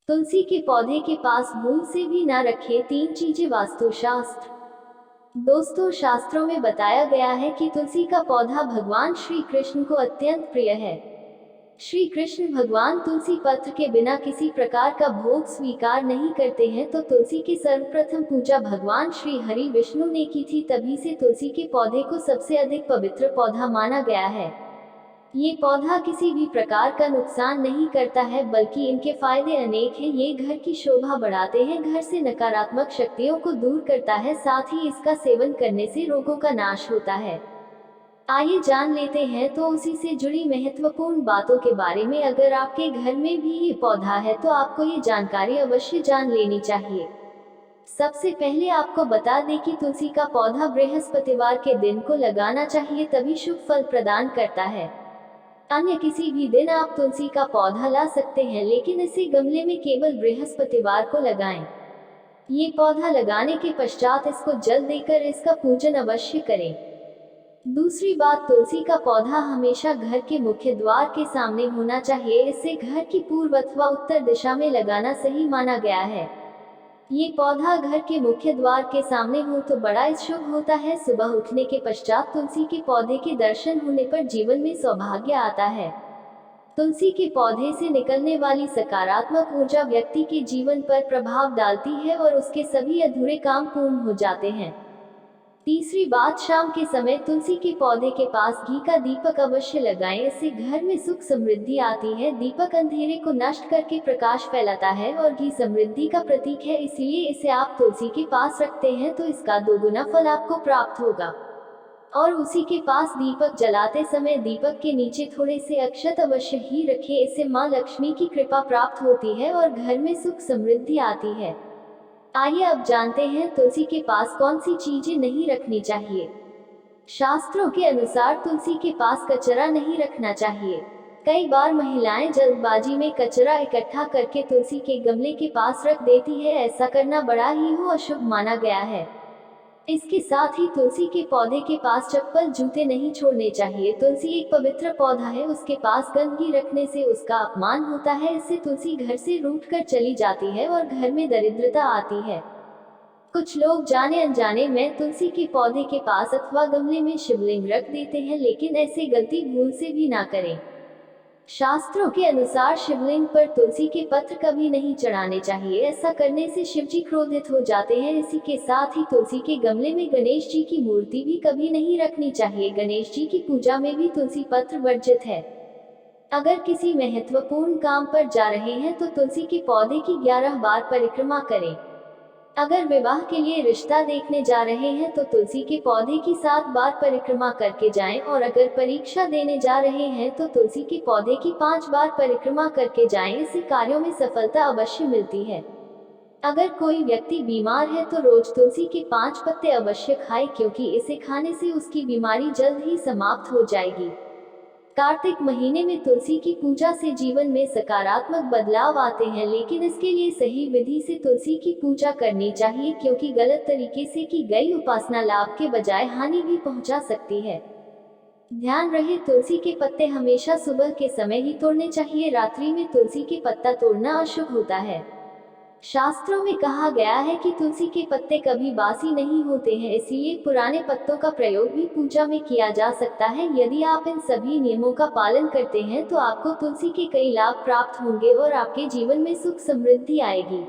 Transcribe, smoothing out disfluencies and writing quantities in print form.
तुलसी के पौधे के पास भूल से भी ना रखें 3 चीजें वास्तुशास्त्र। दोस्तों, शास्त्रों में बताया गया है कि तुलसी का पौधा भगवान श्री कृष्ण को अत्यंत प्रिय है। श्री कृष्ण भगवान तुलसी पत्र के बिना किसी प्रकार का भोग स्वीकार नहीं करते हैं, तो तुलसी की सर्वप्रथम पूजा भगवान श्री हरि विष्णु ने की थी। तभी से तुलसी के पौधे को सबसे अधिक पवित्र पौधा माना गया है। ये पौधा किसी भी प्रकार का नुकसान नहीं करता है, बल्कि इनके फायदे अनेक हैं। ये घर की शोभा बढ़ाते हैं, घर से नकारात्मक शक्तियों को दूर करता है, साथ ही इसका सेवन करने से रोगों का नाश होता है। आइए जान लेते हैं तो उसी से जुड़ी महत्वपूर्ण बातों के बारे में। अगर आपके घर में भी ये पौधा है तो आपको ये जानकारी अवश्य जान लेनी चाहिए। सबसे पहले आपको बता दें कि तुलसी का पौधा बृहस्पतिवार के दिन को लगाना चाहिए, तभी शुभ फल प्रदान करता है। अन्य किसी भी दिन आप तुलसी का पौधा ला सकते हैं, लेकिन इसे गमले में केवल बृहस्पतिवार को लगाएं। ये पौधा लगाने के पश्चात इसको जल देकर इसका पूजन अवश्य करें। दूसरी बात, तुलसी का पौधा हमेशा घर के मुख्य द्वार के सामने होना चाहिए। इसे घर की पूर्व अथवा उत्तर दिशा में लगाना सही माना गया है। ये पौधा घर के मुख्य द्वार के सामने हो तो बड़ा शुभ होता है। सुबह उठने के पश्चात तुलसी के पौधे के दर्शन होने पर जीवन में सौभाग्य आता है। तुलसी के पौधे से निकलने वाली सकारात्मक ऊर्जा व्यक्ति के जीवन पर प्रभाव डालती है और उसके सभी अधूरे काम पूर्ण हो जाते हैं। तीसरी बात, शाम के समय तुलसी के पौधे के पास घी का दीपक अवश्य लगाएं। इससे घर में सुख समृद्धि आती है। दीपक अंधेरे को नष्ट करके प्रकाश फैलाता है और घी समृद्धि का प्रतीक है, इसलिए इसे आप तुलसी के पास रखते हैं तो इसका दोगुना फल आपको प्राप्त होगा। और उसी के पास दीपक जलाते समय दीपक के नीचे थोड़े से अक्षत अवश्य ही रखें। इससे माँ लक्ष्मी की कृपा प्राप्त होती है और घर में सुख समृद्धि आती है। आइए अब जानते हैं तुलसी के पास कौन सी चीजें नहीं रखनी चाहिए। शास्त्रों के अनुसार तुलसी के पास कचरा नहीं रखना चाहिए। कई बार महिलाएं जल्दबाजी में कचरा इकट्ठा करके तुलसी के गमले के पास रख देती है। ऐसा करना बड़ा ही अशुभ माना गया है। इसके साथ ही तुलसी के पौधे के पास चप्पल जूते नहीं छोड़ने चाहिए। तुलसी एक पवित्र पौधा है, उसके पास गंदगी रखने से उसका अपमान होता है। इससे तुलसी घर से रूठकर चली जाती है और घर में दरिद्रता आती है। कुछ लोग जाने अनजाने में तुलसी के पौधे के पास अथवा गमले में शिवलिंग रख देते हैं, लेकिन ऐसी गलती भूल से भी ना करें। शास्त्रों के अनुसार शिवलिंग पर तुलसी के पत्र कभी नहीं चढ़ाने चाहिए। ऐसा करने से शिव जी क्रोधित हो जाते हैं। इसी के साथ ही तुलसी के गमले में गणेश जी की मूर्ति भी कभी नहीं रखनी चाहिए। गणेश जी की पूजा में भी तुलसी पत्र वर्जित है। अगर किसी महत्वपूर्ण काम पर जा रहे हैं तो तुलसी के पौधे की 11 बार परिक्रमा करें। अगर विवाह के लिए रिश्ता देखने जा रहे हैं तो तुलसी के पौधे की 7 बार परिक्रमा करके जाएं, और अगर परीक्षा देने जा रहे हैं तो तुलसी के पौधे की 5 बार परिक्रमा करके जाएं। इससे कार्यों में सफलता अवश्य मिलती है। अगर कोई व्यक्ति बीमार है तो रोज तुलसी के 5 पत्ते अवश्य खाए, क्योंकि इसे खाने से उसकी बीमारी जल्द ही समाप्त हो जाएगी। कार्तिक महीने में तुलसी की पूजा से जीवन में सकारात्मक बदलाव आते हैं, लेकिन इसके लिए सही विधि से तुलसी की पूजा करनी चाहिए, क्योंकि गलत तरीके से की गई उपासना लाभ के बजाय हानि भी पहुंचा सकती है। ध्यान रहे, तुलसी के पत्ते हमेशा सुबह के समय ही तोड़ने चाहिए। रात्रि में तुलसी के पत्ता तोड़ना अशुभ होता है। शास्त्रों में कहा गया है कि तुलसी के पत्ते कभी बासी नहीं होते हैं, इसलिए पुराने पत्तों का प्रयोग भी पूजा में किया जा सकता है। यदि आप इन सभी नियमों का पालन करते हैं तो आपको तुलसी के कई लाभ प्राप्त होंगे और आपके जीवन में सुख समृद्धि आएगी।